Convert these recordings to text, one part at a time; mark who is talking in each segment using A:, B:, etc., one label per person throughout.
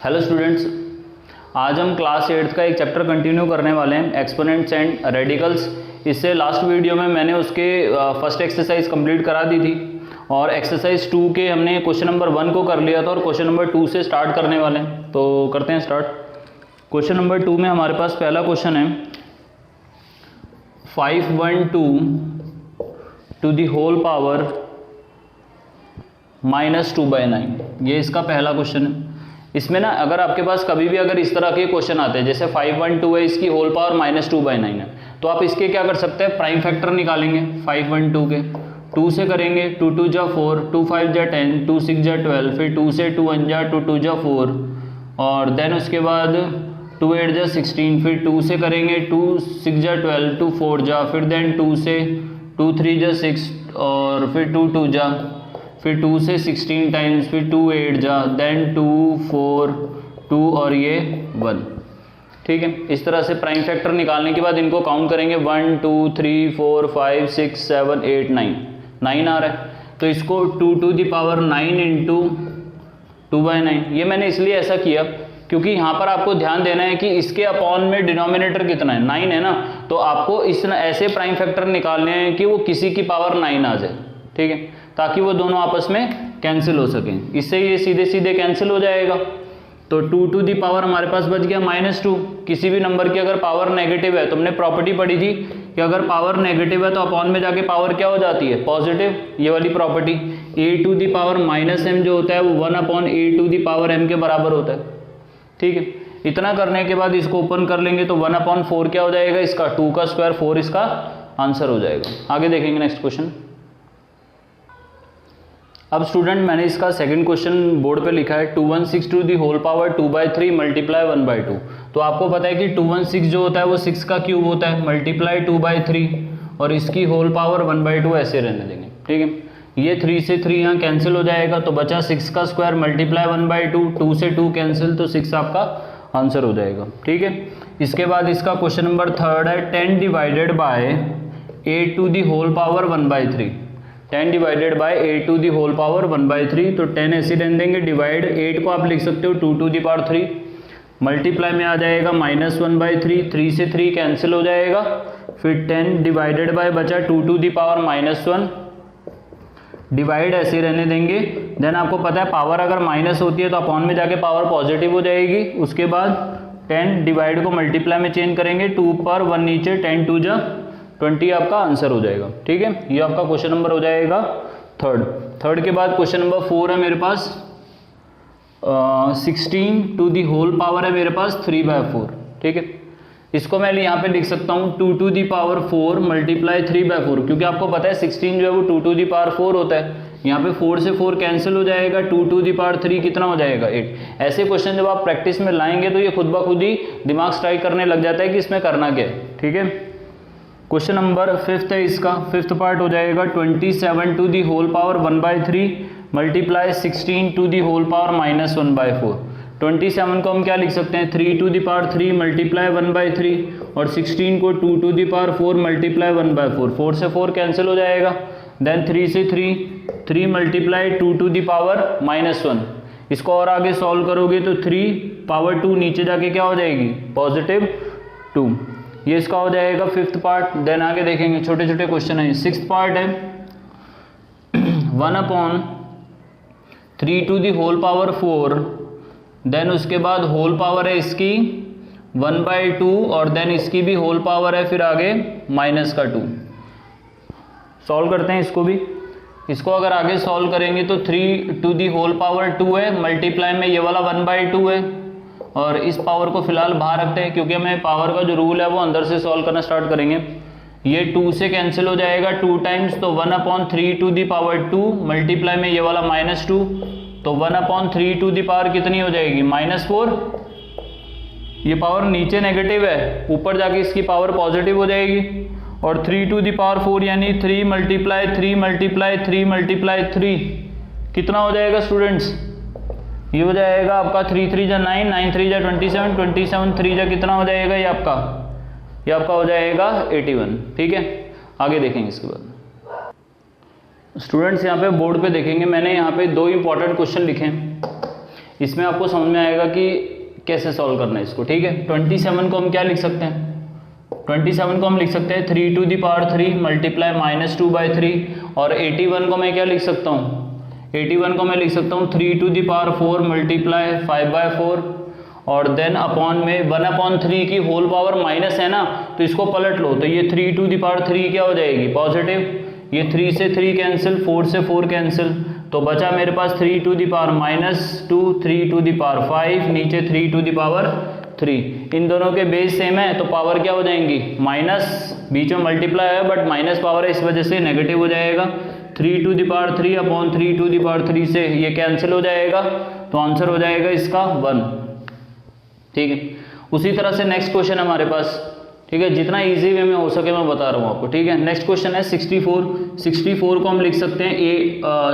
A: Hello students, आज हम class 8 का एक चैप्टर कंटिन्यू करने वाले हैं, एक्सपोनेंट्स एंड रेडिकल्स। इससे लास्ट वीडियो में मैंने उसके फर्स्ट एक्सरसाइज कंप्लीट करा दी थी और एक्सरसाइज 2 के हमने क्वेश्चन नंबर 1 को कर लिया था और क्वेश्चन नंबर 2 से स्टार्ट करने वाले हैं। तो करते हैं स्टार्ट। क्वेश्चन नंबर 2 में हमारे पास पहला क्वेश्चन है 512 टू दी होल पावर -2/9। ये इसका पहला क्वेश्चन है। इसमें ना अगर आपके पास कभी भी अगर इस तरह के क्वेश्चन आते हैं, जैसे 512 है, इसकी होल पावर -2/9 है, तो आप इसके क्या कर सकते हैं, प्राइम फैक्टर निकालेंगे 512 के। 2 से करेंगे, 2 2 जा 4, 2 5 जा 10, 2 6 जा 12, फिर 2 से 2 1 जा 2 2 जा 4, और देन उसके बाद 2 8 जा 16, फिर 2 से करेंगे 2 6 जा 12, 2 4 जा, फिर देन 2 से 2 3 जा 6, और फिर 2 2 जा, फिर 2 से 16 टाइम्स, फिर 2 8 जा, देन 2 4 2 और ये 1। ठीक है, इस तरह से प्राइम फैक्टर निकालने के बाद इनको काउंट करेंगे 1 2 3 4 5 6 7 8 9 आ रहा है। तो इसको 2 टू दी पावर 9 इंटू 2/9। ये मैंने इसलिए ऐसा किया क्योंकि यहाँ पर आपको ध्यान देना है कि इसके अपॉन में डिनोमिनेटर कितना है, 9 है ना, तो आपको इस ऐसे प्राइम फैक्टर निकालने हैं कि वो किसी की पावर 9 आ जाए। ठीक है, ताकि वो दोनों आपस में कैंसिल हो सकें। इससे ये सीधे सीधे कैंसिल हो जाएगा। तो 2 टू दी पावर हमारे पास बच गया -2। किसी भी नंबर की अगर पावर नेगेटिव है, तो हमने प्रॉपर्टी पढ़ी थी कि अगर पावर नेगेटिव है तो अपॉन में जाके पावर क्या हो जाती है, पॉजिटिव। ये वाली property a to the power -m जो होता है वो 1/a to the power m के बराबर होता है। ठीक है, इतना करने के बाद इसको ओपन कर लेंगे तो 1/4 क्या हो जाएगा इसका, 2 का स्क्वायर 4 इसका आंसर हो जाएगा। आगे देखेंगे नेक्स्ट क्वेश्चन। अब स्टूडेंट मैंने इसका सेकंड क्वेश्चन बोर्ड पे लिखा है 216 to the whole power 2/3 multiply 1/2। तो आपको पता है कि 216 जो होता है वो 6 का क्यूब होता है, मल्टीप्लाई 2/3 और इसकी होल पावर 1/2 ऐसे रहने देंगे। ठीक है, ये 3 से 3 यहाँ कैंसिल हो जाएगा, तो बचा 6 का स्क्वायर मल्टीप्लाई 1/2, 2 से 2 कैंसिल, तो 6 आपका आंसर हो जाएगा। ठीक है, इसके बाद इसका क्वेश्चन नंबर 3 है 10 divided by a to the whole power 1/3। 10 divided by a to the whole power 1/3, तो 10 ऐसे रहने देंगे, डिवाइड 8 को आप लिख सकते हो 2 टू दी पावर 3, मल्टीप्लाई में आ जाएगा -1/3, 3 से 3 कैंसिल हो जाएगा, फिर 10 डिवाइडेड बाय बचा 2 टू दी पावर -1, डिवाइड ऐसे रहने देंगे। देन आपको पता है पावर अगर माइनस होती है तो अपॉन में जाके पावर पॉजिटिव हो जाएगी। उसके बाद 10 डिवाइड को मल्टीप्लाई में चेंज करेंगे, 2 पर 1 नीचे, 10 2 जा 20 आपका आंसर हो जाएगा। ठीक है, ये आपका क्वेश्चन नंबर हो जाएगा थर्ड के बाद क्वेश्चन नंबर 4 है मेरे पास 16 टू दी होल पावर है मेरे पास 3/4। ठीक है, इसको मैं यहाँ पे लिख सकता हूँ 2 टू दी पावर 4 मल्टीप्लाई 3/4, क्योंकि आपको पता है 16 जो है वो 2 टू दी पावर 4 होता है। यहाँ पे 4 से 4 कैंसिल हो जाएगा, 2 टू दी पावर 3 कितना हो जाएगा 8। ऐसे क्वेश्चन जब आप प्रैक्टिस में लाएंगे तो ये खुद ब खुद ही दिमाग स्ट्राइक करने लग जाता है कि इसमें करना क्या है। ठीक है, क्वेश्चन नंबर 5 है, इसका 5th पार्ट हो जाएगा 27 to the whole power 1/3 multiply 16 to the whole power -1/4। 27 को हम क्या लिख सकते हैं, 3 टू दी पावर 3 मल्टीप्लाई 1/3, और 16 को 2 टू दी पावर 4 मल्टीप्लाई 1/4। 4 से 4 कैंसिल हो जाएगा, देन 3 से 3 मल्टीप्लाई 2 टू दी पावर -1। इसको और आगे सॉल्व करोगे तो 3 पावर 2 नीचे जाके क्या हो जाएगी, +2। ये इसका हो जाएगा 5th पार्ट। देन आगे देखेंगे, छोटे छोटे क्वेश्चन है। 6th पार्ट है 1/3 to the whole power 4, then उसके बाद होल पावर है इसकी 1/2, और देन इसकी भी होल पावर है फिर आगे -2। सॉल्व करते हैं इसको भी। इसको अगर आगे सॉल्व करेंगे तो 3 टू दी होल पावर 2 है, मल्टीप्लाई में ये वाला 1/2 है, और इस पावर को फिलहाल बाहर रखते हैं क्योंकि हमें पावर का जो रूल है वो अंदर से सॉल्व करना स्टार्ट करेंगे। ये 2 से कैंसिल हो जाएगा 2 टाइम्स, तो 1/3 टू दी पावर 2 मल्टीप्लाई में ये वाला -2, तो 1/3 टू दी पावर कितनी हो जाएगी, -4। ये पावर नीचे नेगेटिव है, ऊपर जाके इसकी पावर पॉजिटिव हो जाएगी, और 3 टू दी पावर 4 यानी 3 मल्टीप्लाई 3 मल्टीप्लाई 3 मल्टीप्लाई 3 कितना हो जाएगा स्टूडेंट्स, ये हो जाएगा आपका 3 3 जा 9, 9 3 जा 27, 27 3 जा कितना हो जाएगा, ये आपका हो जाएगा 81। ठीक है, आगे देखेंगे इसके बाद। स्टूडेंट्स यहाँ पे बोर्ड पे देखेंगे, मैंने यहाँ पे 2 इंपॉर्टेंट क्वेश्चन लिखे हैं। इसमें आपको समझ में आएगा कि कैसे सॉल्व करना है इसको, ठीक है। 27 को हम क्या लिख सकते हैं, 27 को हम लिख सकते हैं 3 to the power 3 मल्टीप्लाई -2/3, और 81 को मैं क्या लिख सकता हूँ, 81 को मैं लिख सकता हूँ 3 to the power 4 मल्टीप्लाई 5/4, और देन अपॉन में 1/3 की होल पावर माइनस है ना, तो इसको पलट लो, तो ये 3 to the power 3 क्या हो जाएगी, पॉजिटिव, ये 3 से 3 कैंसिल, 4 से 4 कैंसिल, तो बचा मेरे पास 3 to the power -2, 3 to the power 5, नीचे 3 to the power 3। इन दोनों के बेस सेम है तो पावर क्या हो जाएंगी, माइनस, बीच में मल्टीप्लाई है बट माइनस पावर है, इस वजह से नेगेटिव हो जाएगा। 3 to the power 3 upon 3 to the power 3 से ये कैंसिल हो जाएगा, तो आंसर हो जाएगा इसका 1, ठीक है। उसी तरह से नेक्स्ट क्वेश्चन हमारे पास, ठीक है, जितना इजी वे में हो सके मैं बता रहा हूँ आपको, ठीक है। नेक्स्ट क्वेश्चन है 64 को हम लिख सकते हैं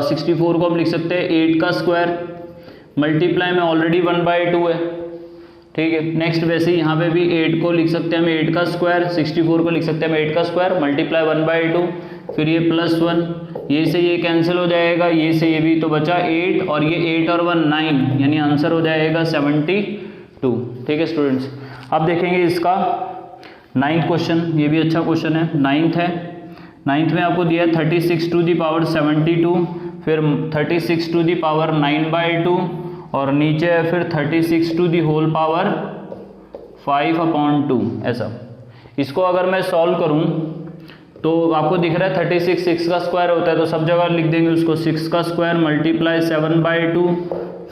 A: 64 को हम लिख सकते हैं 8 का स्क्वायर मल्टीप्लाई में ऑलरेडी 1/2 है, ठीक है। नेक्स्ट वैसे ही यहाँ पे भी 8 को लिख सकते हैं हम 8 का स्क्वायर, 64 को लिख सकते हैं हम 8 का स्क्वायर मल्टीप्लाई 1/2, फिर ये +1, ये से ये कैंसिल हो जाएगा, ये से ये भी, तो बचा 8, और ये 8 और 1 9, यानी आंसर हो जाएगा 72, ठीक है स्टूडेंट्स। अब देखेंगे इसका 9th क्वेश्चन, ये भी अच्छा क्वेश्चन है, 9th है। 9th में आपको दिया 36 to the power 72, फिर 36 to the power 9/2, और नीचे है फिर 36 to the whole power 5/2, ऐसा। इसको अगर मैं सॉल्व करूं तो आपको दिख रहा है 36 6 का स्क्वायर होता है, तो सब जगह लिख देंगे उसको 6 का स्क्वायर मल्टीप्लाई 7/2,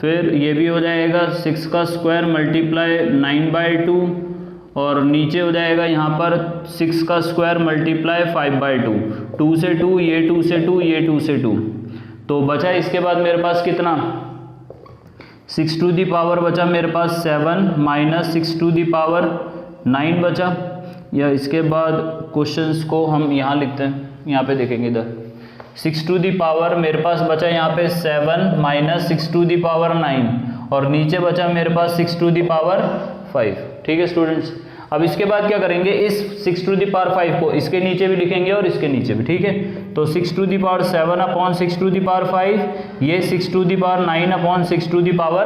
A: फिर ये भी हो जाएगा 6 का स्क्वायर मल्टीप्लाई 9/2, और नीचे हो जाएगा यहाँ पर 6 का स्क्वायर मल्टीप्लाई 5/2, 2 से 2, ये 2 से 2, ये 2 से 2, तो बचा इसके बाद मेरे पास कितना, 6 to the power बचा मेरे पास 7 माइनस 6 to the power 9 बचा, या इसके बाद क्वेश्चंस को हम यहाँ लिखते हैं, यहाँ पे देखेंगे इधर 6 to the power मेरे पास बचा यहाँ पे 7 माइनस 6 to the power 9, और नीचे बचा मेरे पास 6 to the power 5, ठीक है स्टूडेंट्स। अब इसके बाद क्या करेंगे, इस 6 to the power 5 को इसके नीचे भी लिखेंगे और इसके नीचे भी, ठीक है। तो 6 to the power 7 upon 6 to the power 5, ये 6 to the power 9 upon 6 to the power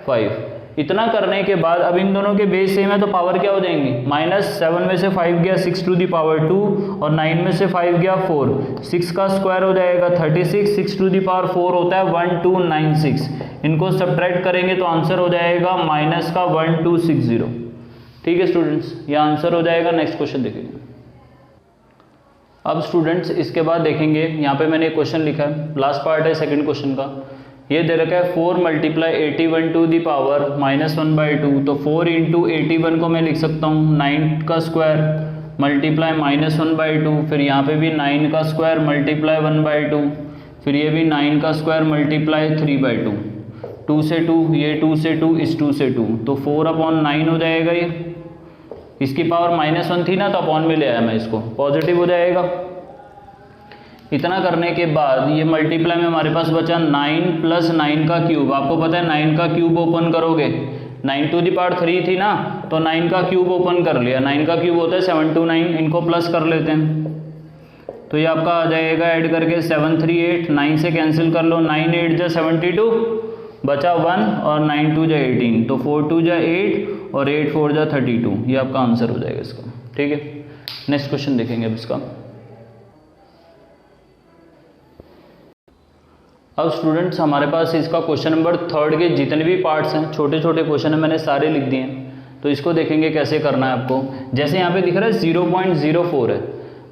A: 5। इतना करने के बाद अब इन दोनों के बेस सेम है तो पावर क्या हो जाएंगी, -7 में से 5 गया 6 to the power 2, और 9 में से 5 गया 4, 6 का स्क्वायर हो जाएगा 36, 6 to the power 4 होता है 1296, इनको सब्ट्रैक्ट करेंगे तो आंसर हो जाएगा माइनस का 1260, ठीक है स्टूडेंट्स, ये आंसर हो जाएगा। नेक्स्ट क्वेश्चन देखेंगे। अब स्टूडेंट्स इसके बाद देखेंगे, यहाँ पे मैंने एक क्वेश्चन लिखा है, लास्ट पार्ट है सेकंड क्वेश्चन का, ये दे रखा है 4 मल्टीप्लाई 81 to the power -1/2, तो 4 into 81 को मैं लिख सकता हूँ 9 का स्क्वायर मल्टीप्लाई -1/2, फिर यहाँ पे भी 9 का स्क्वायर मल्टीप्लाई 1/2, फिर ये भी 9 का स्क्वायर मल्टीप्लाई 3/2, 2 से 2, ये 2 से 2, इस 2 से 2, तो 4/9 हो जाएगा। ये इसकी पावर -1 थी ना, तो अपॉन में ले आया मैं इसको, पॉजिटिव हो जाएगा। इतना करने के बाद ये मल्टीप्लाई में हमारे पास बचा 9 + 9 का क्यूब, आपको पता है 9 का क्यूब ओपन करोगे, 9 to the power 3 थी ना, तो 9 का क्यूब ओपन कर लिया, 9 का क्यूब होता है 729, इनको प्लस कर लेते हैं, तो ये आपका आ जाएगा ऐड करके 738, 9 से कैंसिल कर लो, 9 8 जा 72, बचा 1, और 9 2 जा 18, तो 4 2 जा 8, और 8 4 जा 32, ये आपका आंसर हो जाएगा इसका, ठीक है। नेक्स्ट क्वेश्चन देखेंगे अब इसका। अब स्टूडेंट्स हमारे पास इसका क्वेश्चन नंबर 3 के जितने भी पार्ट्स हैं, छोटे छोटे क्वेश्चन है, मैंने सारे लिख दिए हैं, तो इसको देखेंगे कैसे करना है आपको। जैसे यहाँ पे दिख रहा है 0.04 है,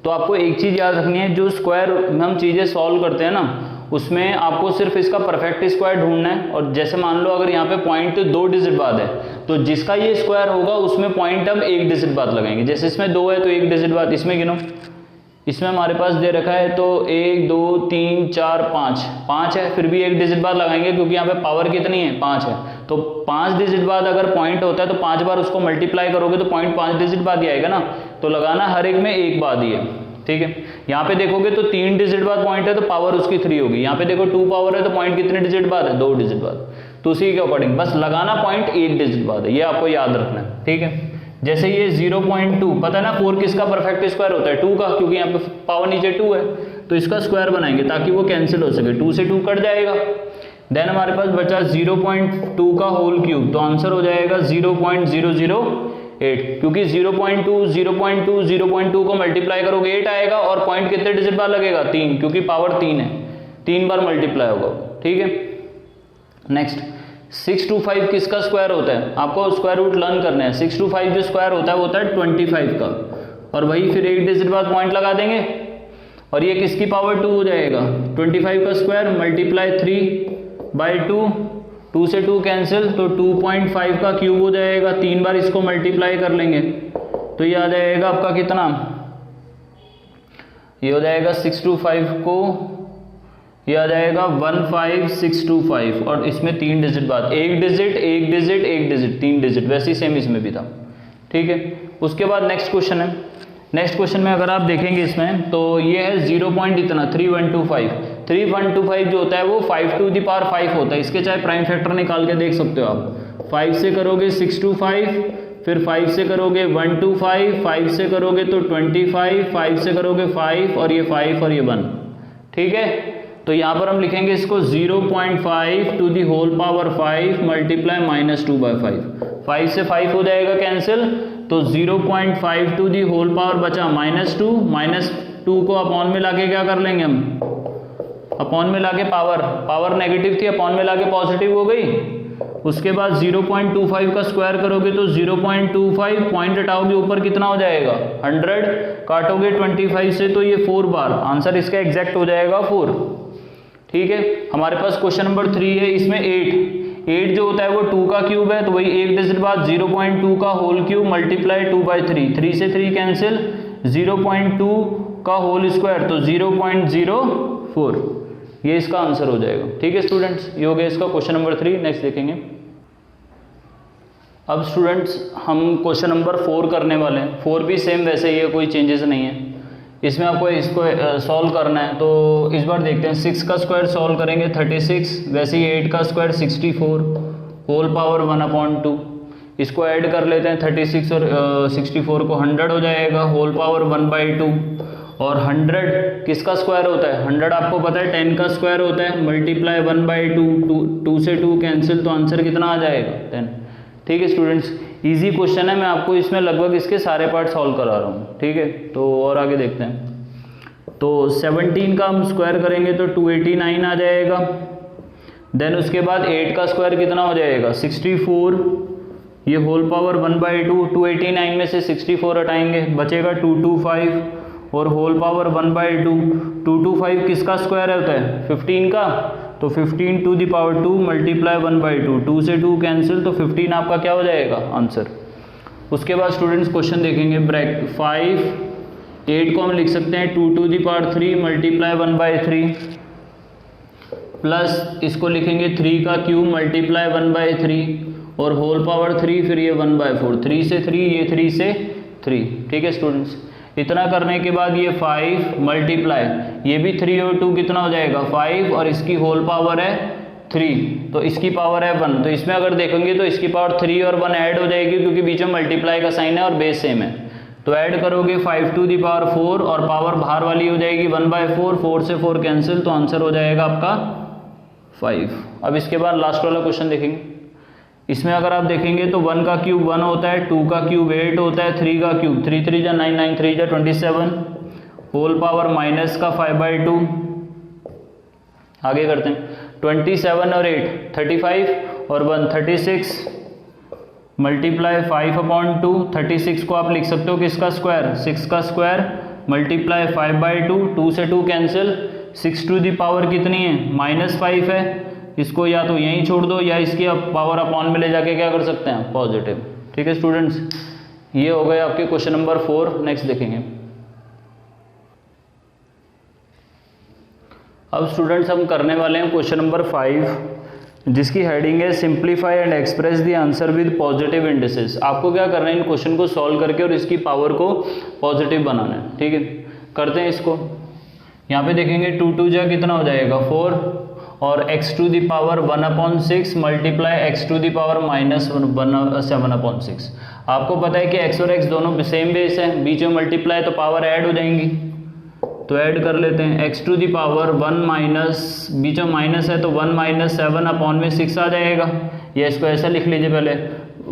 A: तो आपको एक चीज़ याद रखनी है, जो स्क्वायर में हम चीज़ें सॉल्व करते हैं ना, उसमें आपको सिर्फ इसका परफेक्ट स्क्वायर ढूंढना है, और जैसे मान लो अगर यहाँ पे पॉइंट 2 डिजिट बाद है, तो जिसका ये स्क्वायर होगा उसमें पॉइंट हम 1 डिजिट बाद लगाएंगे, जैसे इसमें 2 है तो 1 डिजिट बाद, इसमें गिनो, इसमें हमारे पास दे रखा है तो 1 2 3 4 5 है, फिर भी 1 डिजिट बाद लगाएंगे क्योंकि यहाँ पे पावर कितनी है, 5 है, तो 5 डिजिट बाद अगर पॉइंट होता है तो 5 बार उसको मल्टीप्लाई करोगे तो पॉइंट 5 डिजिट बाद ही आएगा ना, तो लगाना हर एक में 1 बाद ही है, ठीक है। यहाँ पे देखोगे तो 3 डिजिट बाद पॉइंट है तो पावर उसकी 3 होगी, यहाँ पे देखो 2 पावर है तो पॉइंट कितने डिजिट बाद है, 2 डिजिट बाद, तो उसी के अकॉर्डिंग बस लगाना पॉइंट 1 डिजिट बाद है, ये आपको याद रखना है, ठीक है। जैसे ये 0.2 पता है ना, 4 किसका परफेक्ट स्क्वायर होता है, 2 का, क्योंकि यहाँ पे पावर नीचे 2 है, तो इसका स्क्वायर बनाएंगे ताकि वो कैंसिल हो सके, 2 से 2 कट जाएगा, देन हमारे पास बचा 0.2 का होल क्यूब, तो आंसर हो जाएगा 0.008, क्योंकि 0.2 0.2 0.2 को मल्टीप्लाई करोगे 8 आएगा, और पॉइंट कितने डिजिट बार लगेगा 3, क्योंकि पावर 3 है, 3 बार मल्टीप्लाई होगा। ठीक है, नेक्स्ट 625 किसका स्क्वायर होता है, आपको स्क्वायर रूट लर्न करना है। 625 जो स्क्वायर होता है वो होता है 25 का, और वही फिर 8 डिजिट बाद पॉइंट लगा देंगे, और ये किसकी पावर 2 हो जाएगा, 25 का स्क्वायर मल्टीप्लाई 3/2, 2 से 2 कैंसिल, तो 2.5 का क्यूब हो जाएगा, 3 बार इसको मल्टीप्लाई कर लेंगे, तो ये आ जाएगा आपका कितना, ये हो जाएगा 625 को, ये आ जाएगा 15625, और इसमें 3 डिजिट बाद, एक डिजिट एक डिजिट एक डिजिट 3 डिजिट, वैसे ही सेम इसमें भी था। ठीक है, उसके बाद नेक्स्ट क्वेश्चन है। नेक्स्ट क्वेश्चन में अगर आप देखेंगे इसमें, तो ये है 0 पॉइंट इतना 3125 जो होता है वो 5 to the power 5 होता है। इसके चाहे प्राइम फैक्टर निकाल के देख सकते हो आप। 5 से करोगे 625, फिर 5 से करोगे 125, 5 से करोगे तो 25, 5 से करोगे 5, और ये 5 और ये 1। ठीक है, तो यहाँ पर हम लिखेंगे इसको 0.5 to the whole power 5 multiply -2/5। 5 से 5 हो जाएगा कैंसिल, तो 0.5 to the whole power बचा -2 को अपॉन में लाके क्या कर लेंगे हम, अपॉन में लाके पावर नेगेटिव थी, अपॉन में लाके पॉजिटिव हो गई। उसके बाद 0.25 का स्क्वायर करोगे तो 0.25, पॉइंट हटाओगे ऊपर कितना हो जाएगा 100, काटोगे 25 से तो ये 4 बार, आंसर इसका एग्जैक्ट हो जाएगा 4। ठीक है, हमारे पास क्वेश्चन नंबर 3 है, इसमें 8 जो होता है वो 2 का क्यूब है, तो वही एक डिजिट बाद 0.2 का होल क्यूब मल्टीप्लाई 2/3, 3 से 3 कैंसिल, 0.2 का होल स्क्वायर तो 0.04, ये इसका आंसर हो जाएगा। ठीक है स्टूडेंट्स, ये हो गया इसका क्वेश्चन नंबर 3। नेक्स्ट देखेंगे। अब स्टूडेंट्स हम क्वेश्चन नंबर 4 करने वाले हैं। 4 भी सेम वैसे ही है, कोई चेंजेस नहीं है इसमें, आपको इसको सॉल्व करना है। तो इस बार देखते हैं, 6 का स्क्वायर सॉल्व करेंगे 36, वैसे ही 8 का स्क्वायर 64, होल पावर 1/2, इसको ऐड कर लेते हैं 36 और 64 को, 100 हो जाएगा, होल पावर 1/2, और 100 किसका स्क्वायर होता है, 100 आपको पता है 10 का स्क्वायर होता है, मल्टीप्लाई 1/2, 2 से 2 कैंसिल, तो आंसर कितना आ जाएगा 10। ठीक है स्टूडेंट्स, इजी क्वेश्चन है, मैं आपको इसमें लगभग इसके सारे पार्ट सॉल्व करा रहा हूँ। ठीक है, तो और आगे देखते हैं। तो 17 का हम स्क्वायर करेंगे तो 289 आ जाएगा। देन उसके बाद 8 का स्क्वायर कितना हो जाएगा 64, ये होल पावर 1/2, 289 में से 64 हटाएंगे, बचेगा 225, और होल पावर 1/2, 225 किसका स्क्वायर होता है 15 का, तो 15 to the power 2 मल्टीप्लाई 1/2, 2 से 2 कैंसिल, तो 15 आपका क्या हो जाएगा आंसर। उसके बाद स्टूडेंट्स क्वेश्चन देखेंगे, 5 8 को हम लिख सकते हैं 2 to the power 3 multiply 1/3, plus इसको लिखेंगे 3 का क्यूब मल्टीप्लाई 1/3, और होल पावर 3, फिर ये 1/4, 3 से 3, ये 3 से 3। ठीक है स्टूडेंट्स, इतना करने के बाद ये 5 मल्टीप्लाई, ये भी 3 और 2 कितना हो जाएगा 5, और इसकी होल पावर है 3, तो इसकी पावर है 1, तो इसमें अगर देखेंगे तो इसकी पावर 3 और 1 ऐड हो जाएगी, क्योंकि बीच में मल्टीप्लाई का साइन है और बेस सेम है, तो ऐड करोगे 5 to the power 4, और पावर बाहर वाली हो जाएगी 1/4, 4 से 4 कैंसिल, तो आंसर हो जाएगा आपका 5। अब इसके बाद लास्ट वाला क्वेश्चन देखेंगे। इसमें अगर आप देखेंगे तो 1 का क्यूब 1 होता है, 2 का क्यूब 8 होता है, 3 का क्यूब 3 3 जा 9, 9 3 जा 27, होल पावर माइनस का 5/2। आगे करते हैं, 27 और 8 35, और 1 36, मल्टीप्लाई 5/2, 36 को आप लिख सकते हो किसका स्क्वायर 6 का स्क्वायर, मल्टीप्लाई 5/2, 2 से 2 कैंसिल, 6 to the power कितनी है -5 है, इसको या तो यहीं छोड़ दो, या इसकी पावर अपॉन में ले जाके क्या कर सकते हैं पॉजिटिव। ठीक है स्टूडेंट्स, ये हो गए आपके क्वेश्चन नंबर 4। नेक्स्ट देखेंगे। अब स्टूडेंट्स हम करने वाले हैं क्वेश्चन नंबर 5, जिसकी हेडिंग है simplify and express the answer with positive indices. आपको क्या करना है, इन क्वेश्चन को सॉल्व करके और इसकी पावर को पॉजिटिव बनाना है। ठीक है, करते हैं इसको। यहाँ पे देखेंगे 2 2 जा कितना हो जाएगा 4, और x to the power 1/6 multiply x to the power -7/6। आपको पता है कि x और x दोनों सेम बेस है, बीच में मल्टीप्लाई तो पावर ऐड हो जाएंगी, तो ऐड कर लेते हैं, x to the power 1 minus, बीच में माइनस है तो 1 माइनस 7 अपॉन में 6 आ जाएगा, या इसको ऐसा लिख लीजिए पहले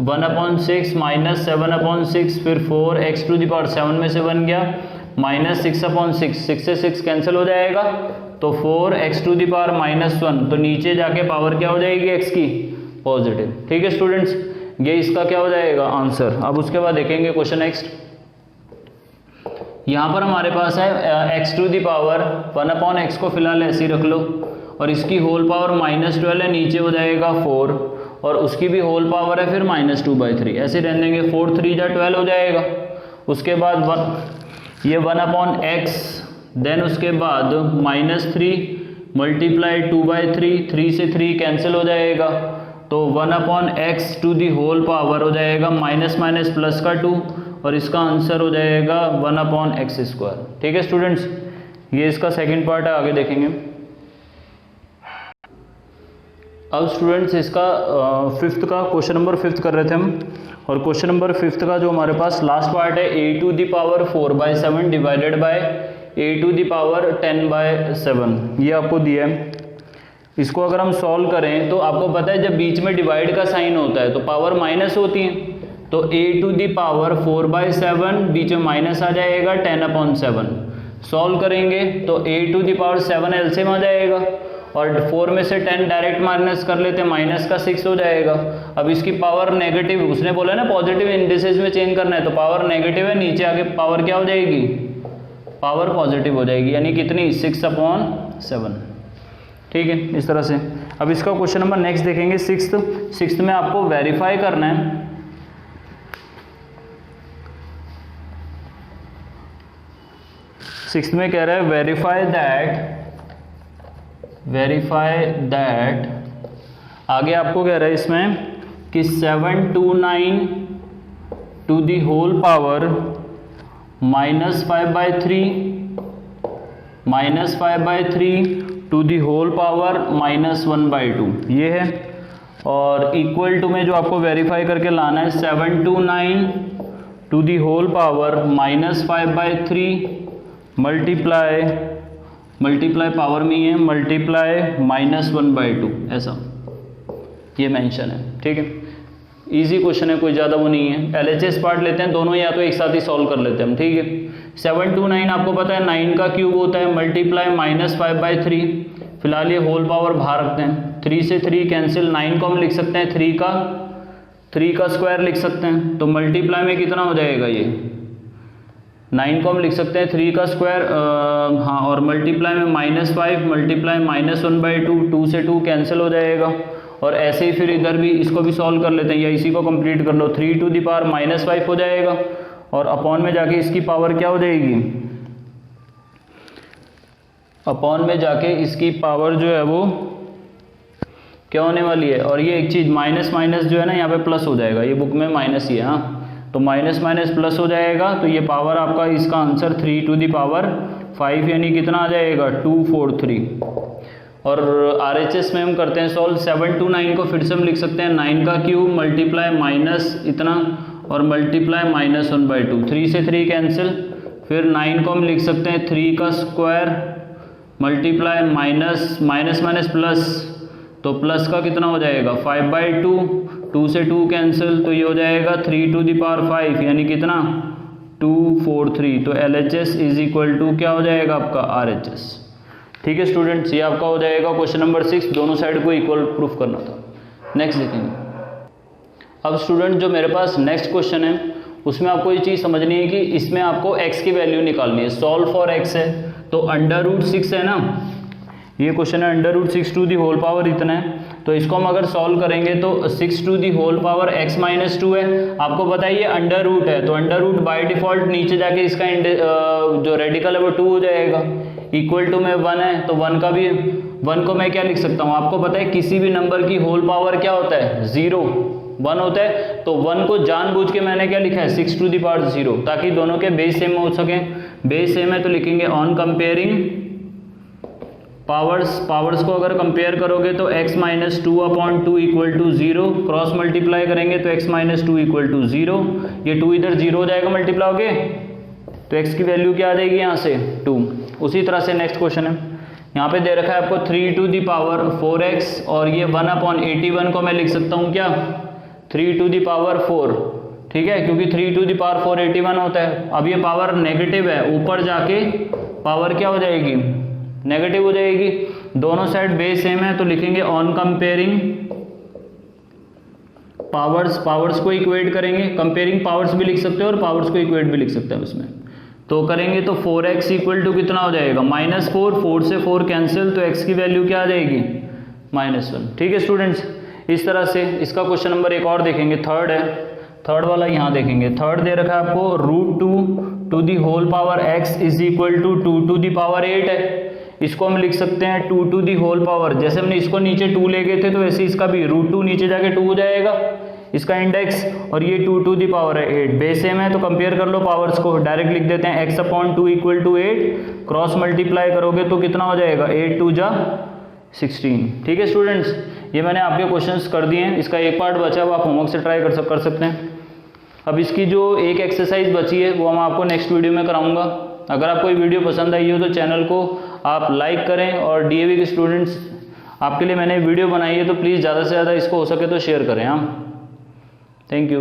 A: 1/6 माइनस 7/6, फिर 4 एक्स टू दी पावर 7 में से 1 गया माइनस 6/6, 6 से 6 कैंसिल हो जाएगा तो 4 एक्स टू दी पावर -1, तो नीचे जाके पावर क्या हो जाएगी एक्स की, पॉजिटिव। ठीक है स्टूडेंट्स, ये इसका क्या हो जाएगा आंसर। अब उसके बाद देखेंगे क्वेश्चन नेक्स्ट। यहाँ पर हमारे पास है x to the power 1/x को फिलहाल ऐसे ही रख लो, और इसकी होल पावर -12 है, नीचे हो जाएगा 4, और उसकी भी होल पावर है फिर -2/3, ऐसे रहने देंगे, 4 3 जा 12 हो जाएगा। उसके बाद ये 1/x, देन उसके बाद -3 मल्टीप्लाई 2/3, 3 से 3 कैंसिल हो जाएगा, तो 1/x to the whole power हो जाएगा माइनस माइनस प्लस का 2, और इसका आंसर हो जाएगा 1/x²। ठीक है स्टूडेंट्स, ये इसका सेकंड पार्ट है, आगे देखेंगे। अब स्टूडेंट्स इसका फिफ्थ का क्वेश्चन नंबर 5 कर रहे थे हम, और क्वेश्चन नंबर 5 का जो हमारे पास लास्ट पार्ट है a to the power 4/7 divided by a to the power 10/7, ये आपको दिया है। इसको अगर हम सॉल्व करें तो आपको पता है जब बीच में डिवाइड का साइन होता है तो पावर माइनस होती है, तो a टू दी पावर 4/7 बीच में माइनस आ जाएगा 10/7। सॉल्व करेंगे तो a to the power 7 LCM आ जाएगा, और 4 में से 10 डायरेक्ट माइनस कर लेते हैं, माइनस का 6 हो जाएगा। अब इसकी पावर नेगेटिव, उसने बोला ना पॉजिटिव इंडिसेस में चेंज करना है, तो पावर नेगेटिव है, नीचे आगे पावर क्या हो जाएगी, पावर पॉजिटिव हो जाएगी, यानी कितनी 6/7। ठीक है, इस तरह से। अब इसका क्वेश्चन नंबर नेक्स्ट देखेंगे, सिक्स्थ में आपको वेरीफाई करना है। सिक्स्थ में कह रहा है वेरीफाई दैट, आगे आपको कह रहा है इसमें कि 729 to the whole power -5/3 to the whole power -1/2, ये है। और इक्वल टू में जो आपको वेरीफाई करके लाना है 729 to the whole power -5/3 multiply power में ही है, मल्टीप्लाई -1/2, ऐसा ये मेंशन है। ठीक है, इजी क्वेश्चन है, कोई ज़्यादा वो नहीं है। LHS पार्ट लेते हैं दोनों, या तो एक साथ ही सॉल्व कर लेते हैं हम। ठीक है, 729 आपको पता है 9 का क्यूब होता है, मल्टीप्लाई -5/3, फिलहाल ये होल पावर बाहर रखते हैं, 3 से 3 कैंसिल, 9 को हम लिख सकते हैं 3 का स्क्वायर लिख सकते हैं, तो मल्टीप्लाई में कितना हो जाएगा, ये 9 को हम लिख सकते हैं 3 का स्क्वायर, हाँ, और मल्टीप्लाई में -5 मल्टीप्लाई -1/2, 2 से 2 कैंसिल हो जाएगा। और ऐसे ही फिर इधर भी इसको भी सॉल्व कर लेते हैं, या इसी को कंप्लीट कर लो, 3 टू दी पावर -5 हो जाएगा, और अपॉन में जाके इसकी पावर क्या हो जाएगी, अपॉन में जाके इसकी पावर जो है वो क्या होने वाली है। और ये एक चीज़ माइनस माइनस जो है ना यहाँ पे प्लस हो जाएगा, ये बुक में माइनस ही है, हाँ, तो माइनस माइनस प्लस हो जाएगा, तो ये पावर आपका इसका आंसर 3 टू दी पावर 5 यानी कितना आ जाएगा 243। और RHS में हम करते हैं सॉल्व, 729 को फिर से हम लिख सकते हैं 9 का क्यूब मल्टीप्लाई माइनस इतना और मल्टीप्लाई -1/2, 3 से 3 कैंसिल, फिर 9 को हम लिख सकते हैं 3 का square multiply minus minus plus, तो प्लस का कितना हो जाएगा 5/2, 2 से 2 कैंसिल, तो ये हो जाएगा 3 टू दी पावर 5 यानी कितना 243। तो LHS इज इक्वल टू क्या हो जाएगा आपका RHS। ठीक है स्टूडेंट्स, ये आपका हो जाएगा क्वेश्चन नंबर 6, दोनों साइड को इक्वल प्रूफ करना था। नेक्स्ट देखेंगे। अब स्टूडेंट जो मेरे पास नेक्स्ट क्वेश्चन है उसमें आपको ये चीज़ समझनी है कि इसमें आपको x की वैल्यू निकालनी है। सॉल्व फॉर x है तो √6 है ना, ये क्वेश्चन है √6 टू दी होल पावर इतना है, तो इसको हम अगर सॉल्व करेंगे तो 6 to the whole power x - 2 है। आपको पता है ये अंडर रूट है, तो अंडर रूट बाय डिफॉल्ट नीचे जाके इसका जो रेडिकल है वो 2 हो जाएगा। इक्वल टू में 1 है तो 1 का भी 1 को मैं क्या लिख सकता हूँ, आपको पता है किसी भी नंबर की होल पावर क्या होता है 0 1 होता है, तो 1 को जानबूझ के मैंने क्या लिखा है 6 टू दी पावर 0, ताकि दोनों के बेस सेम हो सके। बेस सेम है तो लिखेंगे ऑन कंपेयरिंग पावर्स को अगर कंपेयर करोगे तो x - 2/2 equal to 0, cross multiply करेंगे तो x - 2 इक्वल टू 0, ये 2 इधर 0 हो जाएगा मल्टीप्लाई होके, तो x की वैल्यू क्या आ जाएगी यहाँ से 2। उसी तरह से नेक्स्ट क्वेश्चन है, यहाँ पे दे रखा है आपको 3 टू दी पावर 4x और ये 1/81 को मैं लिख सकता हूँ क्या 3 टू दी पावर 4, ठीक है, क्योंकि 3 टू दी पावर 4 81 होता है। अब ये पावर नेगेटिव है, ऊपर जाके पावर क्या हो जाएगी, नेगेटिव हो जाएगी। दोनों साइड बेस सेम है तो लिखेंगे ऑन कंपेयरिंग पावर्स, पावर्स को इक्वेट करेंगे, कंपेयरिंग पावर्स भी लिख सकते हो और पावर्स को इक्वेट भी लिख सकते हैं उसमें। तो करेंगे तो 4x इक्वल टू कितना हो जाएगा -4, 4 से 4 कैंसिल, तो x की वैल्यू क्या आ जाएगी -1। ठीक है स्टूडेंट्स, इस तरह से इसका क्वेश्चन नंबर एक और देखेंगे, थर्ड है, थर्ड वाला यहाँ देखेंगे। थर्ड दे रखा है आपको √2 to the whole power x is equal to 2 to the power 8 है। इसको हम लिख सकते हैं 2 टू दी होल पावर, जैसे हमने इसको नीचे 2 ले गए थे तो वैसे इसका भी √2 नीचे जाके 2 हो जाएगा इसका इंडेक्स, और ये 2 टू दी पावर है 8, बेस सेम है तो कंपेयर कर लो पावर्स को, डायरेक्ट लिख देते हैं x/2 equal to 8, cross multiply करोगे तो कितना हो जाएगा 8 2 जा 16। ठीक है स्टूडेंट्स, ये मैंने आपके क्वेश्चंस कर दिए हैं, इसका एक पार्ट बचा है वो आप होमवर्क से ट्राई कर सकते हैं। अब इसकी जो एक एक्सरसाइज बची है वो मैं आपको नेक्स्ट वीडियो में कराऊंगा। अगर आपको ये वीडियो पसंद आई हो तो चैनल को आप लाइक करें, और डीएवी के स्टूडेंट्स आपके लिए मैंने वीडियो बनाई है तो प्लीज़ ज़्यादा से ज़्यादा इसको हो सके तो शेयर करें। हाँ, थैंक यू।